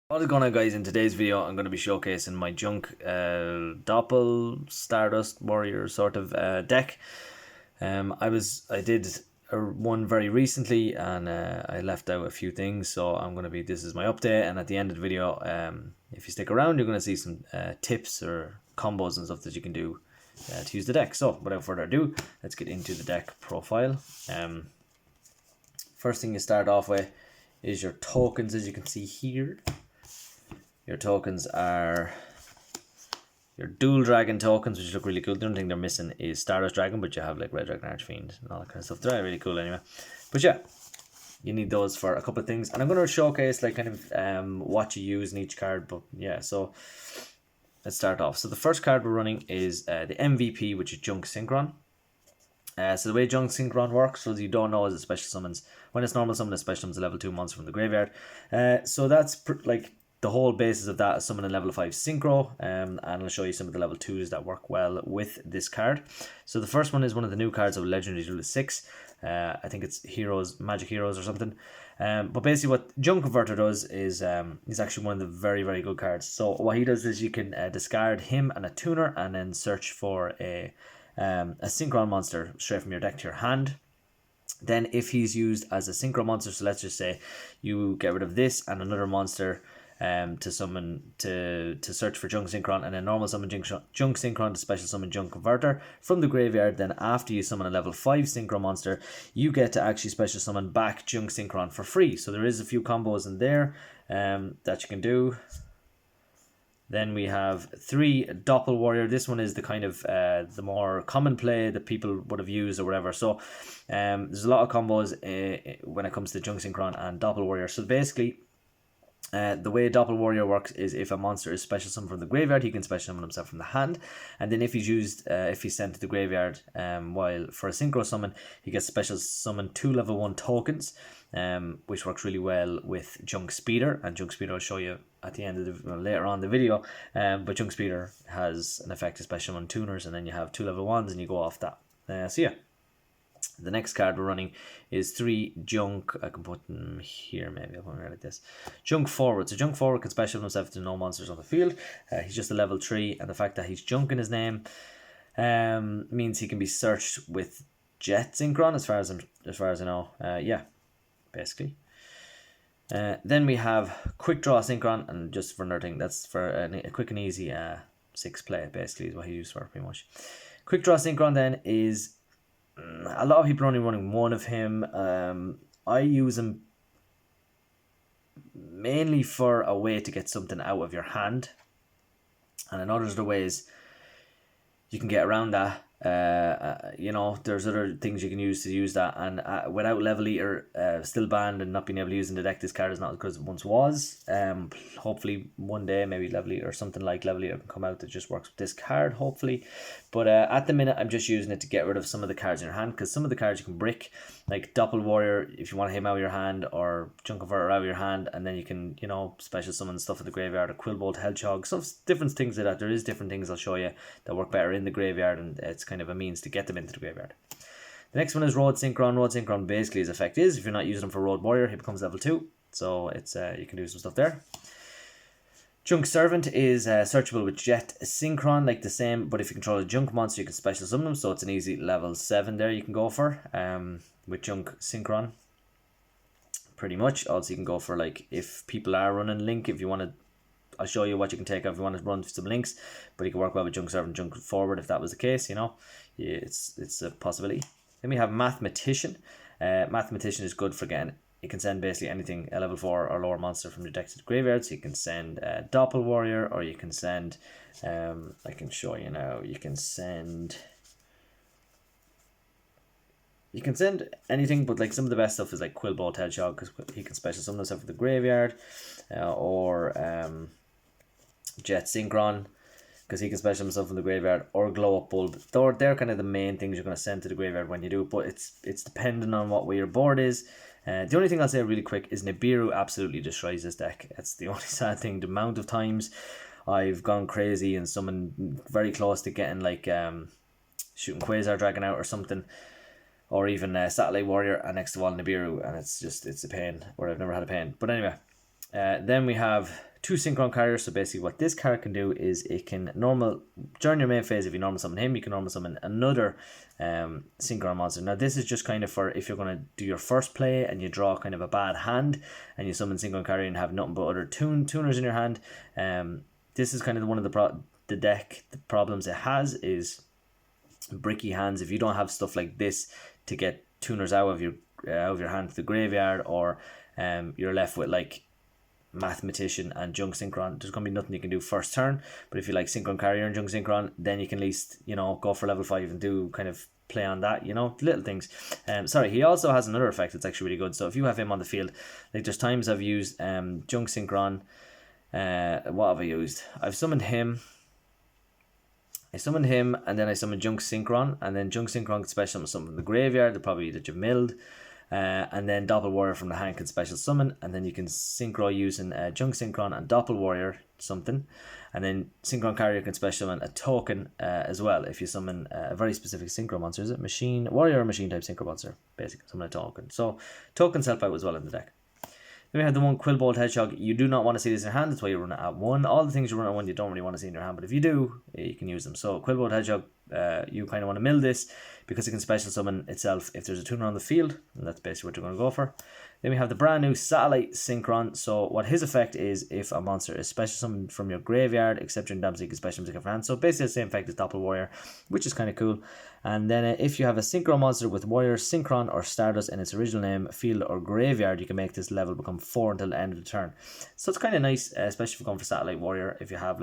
What is going on, guys? In today's video I'm going to be showcasing my junk Doppel Stardust Warrior sort of deck. I did one very recently, and I left out a few things, so this is my update, and at the end of the video, if you stick around, you're going to see some tips or combos and stuff that you can do to use the deck. So without further ado, let's get into the deck profile. First thing you start off with is your tokens, as you can see here. Your tokens are your dual dragon tokens, which look really cool. The only thing they're missing is Stardust Dragon, but you have like Red Dragon Archfiend and all that kind of stuff. They're really cool anyway. But yeah, you need those for a couple of things. And I'm going to showcase like kind of what you use in each card. But yeah, so let's start off. So the first card we're running is the MVP, which is Junk Synchron. So the way Junk Synchron works, for those you don't know, is it special summons. When it's normal summon, it special summons a level 2 monster from the graveyard. So that's like the whole basis of that is summoning level 5 Synchro, and I'll show you some of the level 2s that work well with this card. So the first one is one of the new cards of Legendary Rule 6. I think it's Heroes, Magic Heroes or something. But basically what Junk Converter does is he's actually one of the very, very good cards. So what he does is you can discard him and a tuner and then search for a Synchron monster straight from your deck to your hand. Then if he's used as a Synchro monster, so let's just say you get rid of this and another monster to summon to search for Junk Synchron, and then normal summon Junk Synchron to special summon Junk Converter from the graveyard. Then after you summon a level 5 Synchro monster, you get to actually special summon back Junk Synchron for free. So there is a few combos in there that you can do. Then we have 3 Doppel Warrior. This one is the kind of the more common play that people would have used or whatever. So there's a lot of combos when it comes to Junk Synchron and Doppel Warrior. So basically, the way Doppel Warrior works is if a monster is special summoned from the graveyard, he can special summon himself from the hand, and then if he's sent to the graveyard while for a synchro summon, he gets special summon 2 level 1 tokens, which works really well with Junk Speeder, and Junk Speeder I'll show you at the end of later on in the video. But Junk Speeder has an effect to special summon tuners, and then you have 2 level 1s and you go off that. So yeah. The next card we're running is 3 Junk. I can put them here, maybe I'll put them like this. Junk Forward. So Junk Forward can special himself to no monsters on the field. He's just a level 3, and the fact that he's Junk in his name means he can be searched with Jet Synchron, as far as I know. Yeah, basically. Then we have Quick Draw Synchron, and just for nothing, that's for a quick and easy 6 play, basically, is what he used for pretty much. Quick Draw Synchron then is a lot of people are only running one of him. I use him mainly for a way to get something out of your hand, and I know there's other ways you can get around that. You know, there's other things you can use to use that, and without Level Eater still banned and not being able to use in the deck, this card is not as good as it once was. Hopefully one day maybe Level Eater or something like Level Eater can come out that just works with this card, hopefully. But at the minute I'm just using it to get rid of some of the cards in your hand, because some of the cards you can brick, like Doppel Warrior, if you want him out of your hand, or Junk Converter out of your hand, and then you can, you know, special summon stuff in the graveyard, or Quillbolt Hedgehog, some different things like that. There is different things I'll show you that work better in the graveyard, and it's kind of a means to get them into the graveyard. The next one is Road Synchron. Road Synchron, basically his effect is, if you're not using him for Road Warrior, he becomes level 2, so it's you can do some stuff there. Junk Servant is searchable with Jet Synchron, like the same, but if you control a Junk monster, you can special summon them, so it's an easy level 7 there you can go for with Junk Synchron, pretty much. Also, you can go for, like, if people are running Link, if you want to, I'll show you what you can take off if you want to run some links, but you can work well with Junk Servant, Junk Forward if that was the case, you know. Yeah, it's a possibility. Then we have Mathematician. Mathematician is good for getting, you can send basically anything, a level 4 or lower monster from your deck to the graveyard. So you can send Doppel Warrior, or you can send, I can show you now, you can send anything, but like some of the best stuff is like Quillbolt Hedgehog, because he can special summon himself for the graveyard, or Jet Synchron, because he can special himself in the graveyard, or Glow Up Bulb. They're kind of the main things you're going to send to the graveyard when you do it, but it's dependent on what way your board is. The only thing I'll say really quick is Nibiru absolutely destroys this deck. It's the only sad thing. The amount of times I've gone crazy and summoned very close to getting like shooting Quasar Dragon out or something, or even Satellite Warrior, and next to all Nibiru, and it's a pain, or I've never had a pain. But anyway, then we have 2 Synchron carriers. So basically what this card can do is it can during your main phase, if you normal summon him, you can normal summon another Synchron monster. Now this is just kind of for if you're going to do your first play and you draw kind of a bad hand and you summon Synchron carrier and have nothing but other tuners in your hand. This is kind of one of the deck problems it has is bricky hands. If you don't have stuff like this to get tuners out of your hand to the graveyard, or you're left with like Mathematician and Junk Synchron, there's gonna be nothing you can do first turn. But if you like Synchron Carrier and Junk Synchron, then you can at least, you know, go for level 5 and do kind of play on that, you know, little things. Sorry, he also has another effect that's actually really good. So if you have him on the field, like there's times I've used Junk Synchron. What have I used? I summoned him, and then I summoned Junk Synchron, and then Junk Synchron can special summon something from the graveyard, the probably that you've milled. And then Doppel Warrior from the hand can special summon, and then you can synchro using Junk Synchron and Doppel Warrior something, and then Synchron Carrier can special summon a token as well if you summon a very specific synchro monster. Is it Machine Warrior or Machine type synchro monster? Basically, summon a token. So tokens help out as well in the deck. Then we have the one Quillbolt Hedgehog. You do not want to see this in your hand, that's why you run it at 1. All the things you run at 1 you don't really want to see in your hand, but if you do, you can use them. So Quillbolt Hedgehog, you kind of want to mill this because it can special summon itself if there's a tuner on the field, and that's basically what you're going to go for. Then we have the brand new Satellite Synchron. So what his effect is, if a monster is special summoned from your graveyard, except during damage, you can special summon it from hand. So basically the same effect as Doppel Warrior, which is kind of cool. And then if you have a Synchro monster with Warrior, Synchron, or Stardust in its original name, field, or graveyard, you can make this level become 4 until the end of the turn. So it's kind of nice, especially if you're going for Satellite Warrior, if you have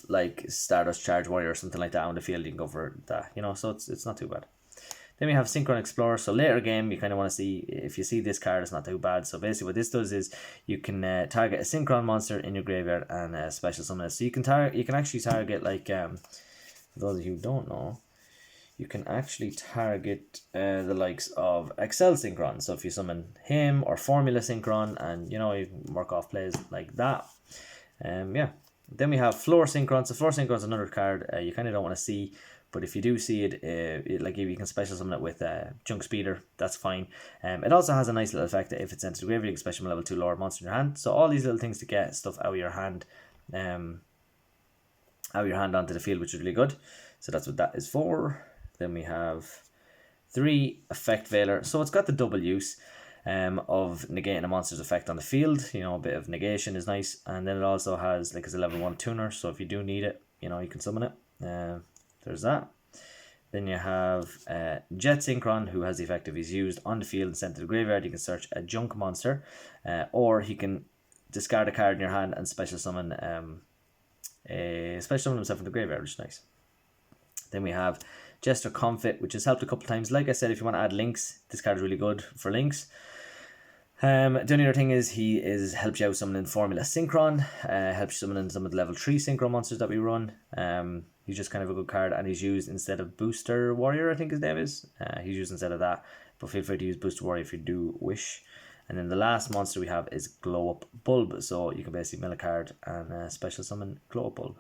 like Stardust Charge Warrior or something like that on the field, you can go for that, you know, so it's not too bad. Then we have Synchron Explorer. So later game, you kind of want to see, if you see this card, it's not too bad. So basically what this does is you can target a Synchron monster in your graveyard and special summon it. So you can actually target, like, for those of you who don't know, you can actually target the likes of Excel Synchron. So if you summon him or Formula Synchron, and you know, you can work off plays like that. Yeah. Then we have Floor Synchron. So Floor Synchron is another card you kind of don't want to see, but if you do see it, like if you can special summon it with Junk Speeder, that's fine. It also has a nice little effect that if it's sent to the graveyard, you can special summon level 2 lower monster in your hand. So all these little things to get stuff out of your hand, onto the field, which is really good. So that's what that is for. Then we have 3 Effect Veiler. So it's got the double use of negating a monster's effect on the field. You know, a bit of negation is nice. And then it also has, like, it's a level 1 tuner, so if you do need it, you know, you can summon it. There's that. Then you have Jet Synchron, who has the effect if he's used on the field and sent to the graveyard, you can search a junk monster, or he can discard a card in your hand and special summon himself in the graveyard, which is nice. Then we have Jester Comfit, which has helped a couple times. Like I said, if you want to add links, this card is really good for links. The only other thing is he helps you out summoning Formula Synchron, helps you summoning some of the level 3 Synchro monsters that we run. He's just kind of a good card, and he's used instead of Booster Warrior, I think his name is. He's used instead of that, but feel free to use Booster Warrior if you do wish. And then the last monster we have is Glow Up Bulb, so you can basically mill a card and special summon Glow Up Bulb.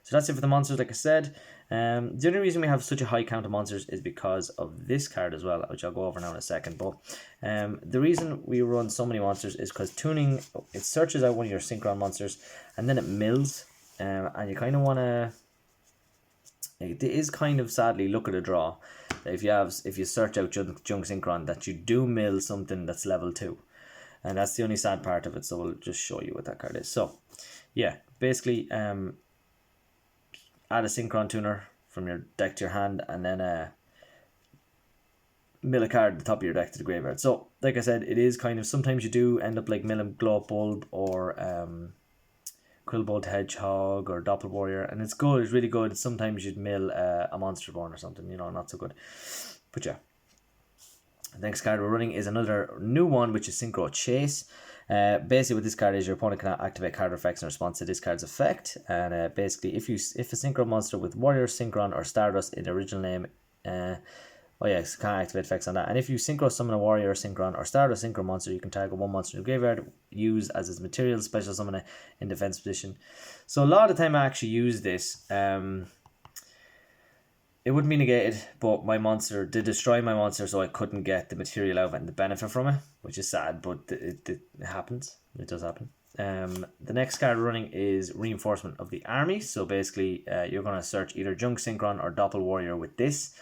So that's it for the monsters, like I said. The only reason we have such a high count of monsters is because of this card as well, which I'll go over now in a second. But the reason we run so many monsters is because tuning, it searches out one of your Synchron monsters and then it mills. And you kind of want to, it is kind of sadly luck of the draw. If you search out Junk Synchron, that you do mill something that's level 2. And that's the only sad part of it, so we'll just show you what that card is. So, yeah, basically, add a Synchron tuner from your deck to your hand, and then mill a card at the top of your deck to the graveyard. So, like I said, it is kind of, sometimes you do end up like milling Glow Up Bulb or Quillbolt Hedgehog or Doppel Warrior, and it's good, it's really good. Sometimes you'd mill a Monster Born or something, you know, not so good. But yeah. The next card we're running is another new one, which is Synchro Chase. Basically what this card is, your opponent can activate card effects in response to this card's effect, and basically if a Synchro monster with Warrior, Synchron, or Stardust in the original name, can't activate effects on that. And if you Synchro summon a Warrior, Synchron, or Stardust Synchro monster, you can target one monster in the graveyard, use as its material, special summon it in defense position. So a lot of the time I actually use this. it wouldn't be negated, but my monster did destroy my monster, so I couldn't get the material out of it and the benefit from it, which is sad, but it happens. It does happen. The next card running is Reinforcement of the Army. So basically, you're going to search either Junk Synchron or Doppel Warrior with this.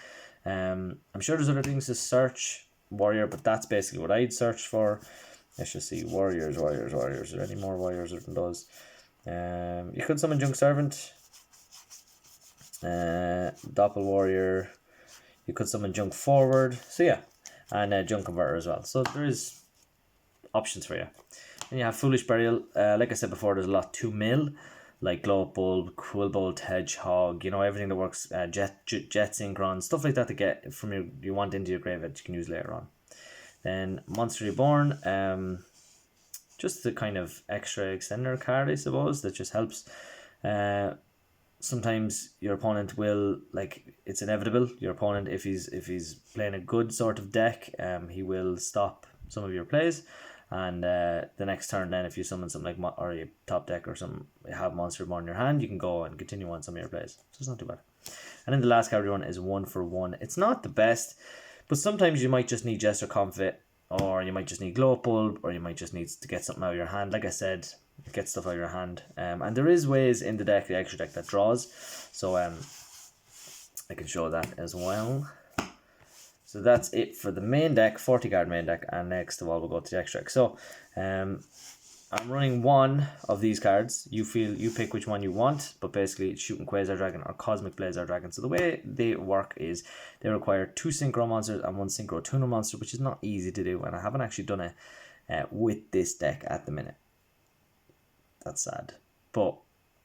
I'm sure there's other things to search Warrior, but that's basically what I'd search for. Let's just see, warriors. Are there any more warriors than those? You could summon Junk Servant, Doppel Warrior. You could summon Junk Forward. So yeah, and Junk Converter as well. So there is options for you. And you have Foolish Burial. Like I said before, there's a lot to mill, like Glow Up Bulb, Quillbolt, Hedgehog. You know, everything that works. Jet Synchron, stuff like that to get from you want into your graveyard you can use later on. Then Monster Reborn, just the kind of extra extender card, I suppose, that just helps. Sometimes your opponent will, like, it's inevitable. Your opponent, if he's playing a good sort of deck, he will stop some of your plays. And the next turn, then, if you summon something like or a top deck or some have Monster Reborn in your hand, you can go and continue on some of your plays. So it's not too bad. And then the last card we run is 1-for-1. It's not the best, but sometimes you might just need Jester Comfit, or you might just need Glow Up Bulb, or you might just need to get something out of your hand. Like I said, get stuff out of your hand. And there is ways in the deck, the extra deck, that draws. So I can show that as well. So that's it for the main deck, 40 card main deck, and next of all we'll go to the extra deck. So I'm running one of these cards. You pick which one you want, but basically it's Shooting Quasar Dragon or Cosmic Blazar Dragon. So the way they work is they require 2 Synchro monsters and 1 Synchro Tuner monster, which is not easy to do, and I haven't actually done it with this deck at the minute. That's sad, but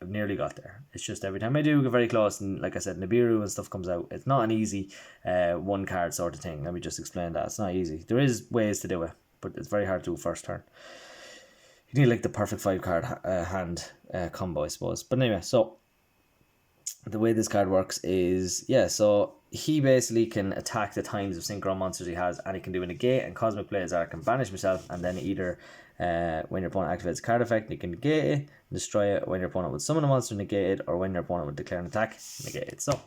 I've nearly got there. It's just every time I do get very close, and like I said, Nibiru and stuff comes out. It's not an easy one card sort of thing. Let me just explain that. It's not easy. There is ways to do it, but it's very hard to do first turn. You need like the perfect 5 card hand combo, I suppose. But anyway, so the way this card works is, so he basically can attack the times of Synchron monsters he has, and he can do a negate, and Cosmic Blazar can banish himself, and then either when your opponent activates a card effect, you can negate it, destroy it. When your opponent would summon a monster, negate it, or when your opponent would declare an attack, negate it. So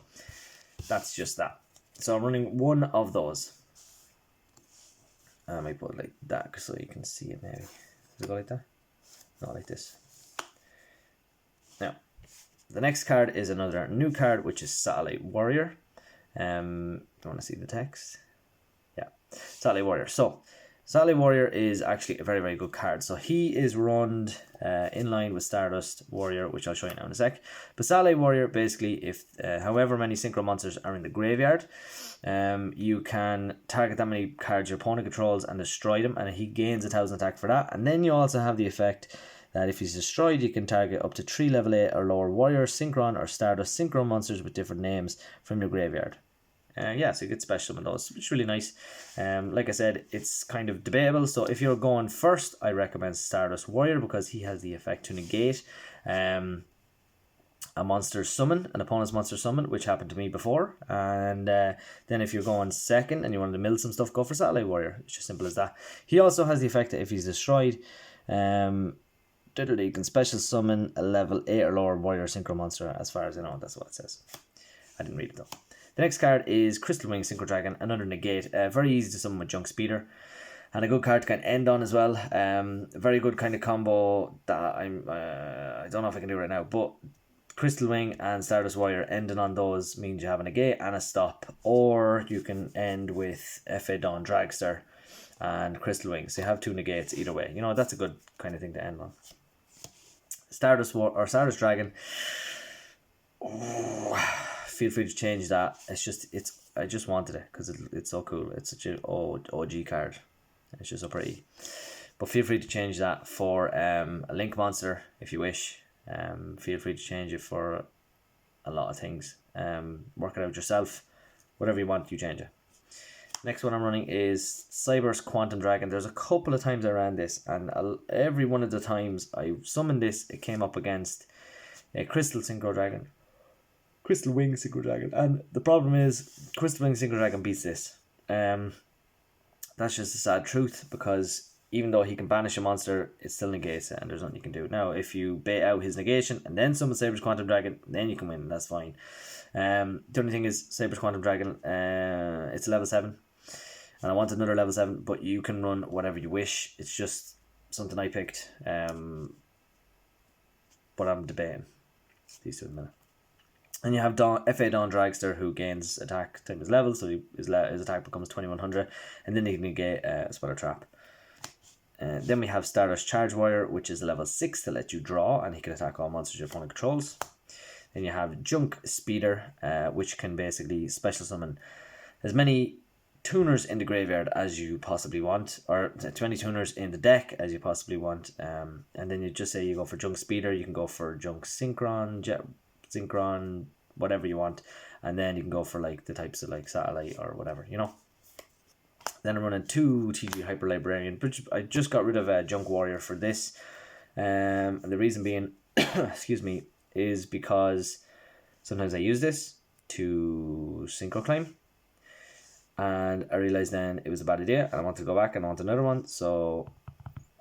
that's just that. So I'm running one of those. I might put it like that so you can see it maybe. Does it go like that? Not like this. Now, the next card is another new card, which is Satellite Warrior. You want to see the text? Yeah, Satellite Warrior. So Satellite Warrior is actually a very, very good card. So he is run in line with Stardust Warrior, which I'll show you now in a sec. But Satellite Warrior, basically, if however many Synchro monsters are in the graveyard, you can target that many cards your opponent controls and destroy them, and he gains 1,000 attack for that. And then you also have the effect that if he's destroyed, you can target up to 3 level 8 or lower Warrior, Synchron, or Stardust Synchro monsters with different names from your graveyard. So you get special with those, which is really nice. Like I said, it's kind of debatable. So if you're going first, I recommend Stardust Warrior because he has the effect to negate a monster summon, an opponent's monster summon, which happened to me before. And then if you're going second and you want to mill some stuff, go for Satellite Warrior. It's just simple as that. He also has the effect that if he's destroyed, you can special summon a level 8 or lower Warrior Synchro monster, as far as I know. That's what it says. I didn't read it though. The next card is Crystal Wing Synchro Dragon, another negate. Very easy to summon with Junk Speeder. And a good card to kind of end on as well. Very good kind of combo that I don't know if I can do right now, but Crystal Wing and Stardust Warrior ending on those means you have a negate and a stop. Or you can end with F.A. Dawn Dragster and Crystal Wing. So you have 2 negates either way. You know, that's a good kind of thing to end on. Stardust Dragon. Feel free to change that. I just wanted it because it's so cool. It's such an OG card. It's just so pretty. But feel free to change that for a Link monster if you wish. Feel free to change it for a lot of things. Work it out yourself. Whatever you want, you change it. Next one I'm running is Cyber's Quantum Dragon. There's a couple of times I ran this, and every one of the times I summoned this, it came up against a Crystal Synchro Dragon. Crystal Wing Synchro Dragon. And the problem is, Crystal Wing Synchro Dragon beats this. That's just the sad truth, because even though he can banish a monster, it still negates it, and there's nothing you can do. Now, if you bait out his negation and then summon Saber's Quantum Dragon, then you can win. That's fine. The only thing is, Saber's Quantum Dragon, it's level 7, and I want another level 7, but you can run whatever you wish. It's just something I picked, but I'm debating these two in a minute. And you have FA Dawn Dragster, who gains attack time his level, so his attack becomes 2100, and then he can negate a Sweater Trap. Then we have Stardust Charge Warrior, which is level 6 to let you draw, and he can attack all monsters your opponent controls. Then you have Junk Speeder, which can basically special summon as many tuners in the graveyard as you possibly want, or 20 tuners in the deck as you possibly want. And then you just say you go for Junk Speeder, you can go for Junk Synchron, Synchron, whatever you want, and then you can go for like the types of like Satellite or whatever, you know. Then I'm running 2 TG Hyper Librarian, but I just got rid of Junk Warrior for this. And the reason being, excuse me, is because sometimes I use this to Synchro Climb. And I realized then it was a bad idea, and I wanted to go back and I want another one. So,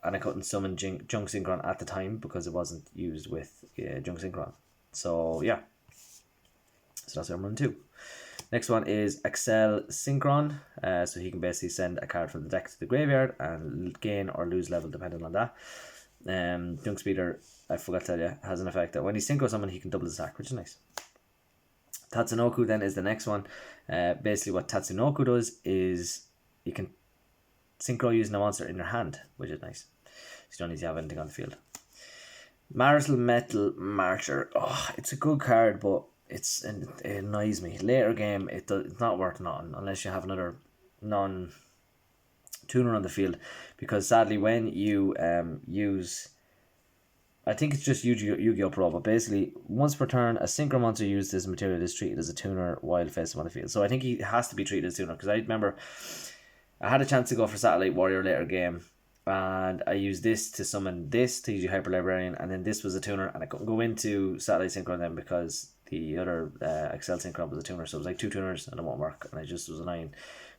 and I couldn't summon Junk Synchron at the time because it wasn't used with Junk Synchron. So, yeah. So that's what I'm running 2. Next one is Excel Synchron, so he can basically send a card from the deck to the graveyard and gain or lose level depending on that. Junk Speeder, I forgot to tell you, has an effect that when he synchro summon, he can double his attack, which is nice. Tatsunoku then is the next one. Basically what Tatsunoku does is you can synchro using a monster in your hand, which is nice. So you don't need to have anything on the field. Marital Metal Marcher. Oh, it's a good card, but it annoys me. Later game, it's not worth nothing unless you have another non-tuner on the field, because sadly when you use, I think it's just Yu-Gi-Oh! Pro, but basically once per turn a synchro monster used as material is treated as a tuner while facing on the field. So I think he has to be treated as a tuner, because I remember I had a chance to go for Satellite Warrior later game, and I used this to summon this TG Hyper Librarian, and then this was a tuner, and I couldn't go into Satellite Synchron then because the other Excel Synchron was a tuner, so it was like 2 tuners and it won't work, and it just was annoying.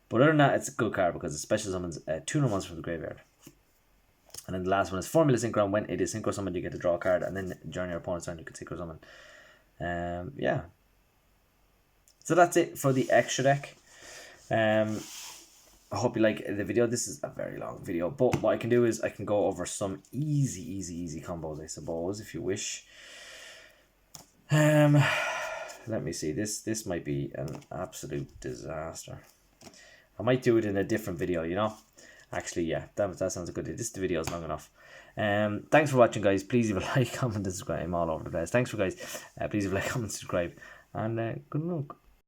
But other than that, it's a good card because it special summons a tuner monster from the graveyard. And then the last one is Formula Synchron. When it is synchro summoned, you get to draw a card, and then during your opponent's turn, you can synchro summon. Yeah. So that's it for the extra deck. I hope you like the video. This is a very long video, but what I can do is I can go over some easy combos, I suppose, if you wish. Let me see. This might be an absolute disaster. I might do it in a different video, you know. Actually, yeah, that sounds a good idea. This video is long enough. Thanks for watching, guys. Please leave a like, comment, and subscribe. I'm all over the place. Thanks for guys. Please leave a like, comment, subscribe, and good luck.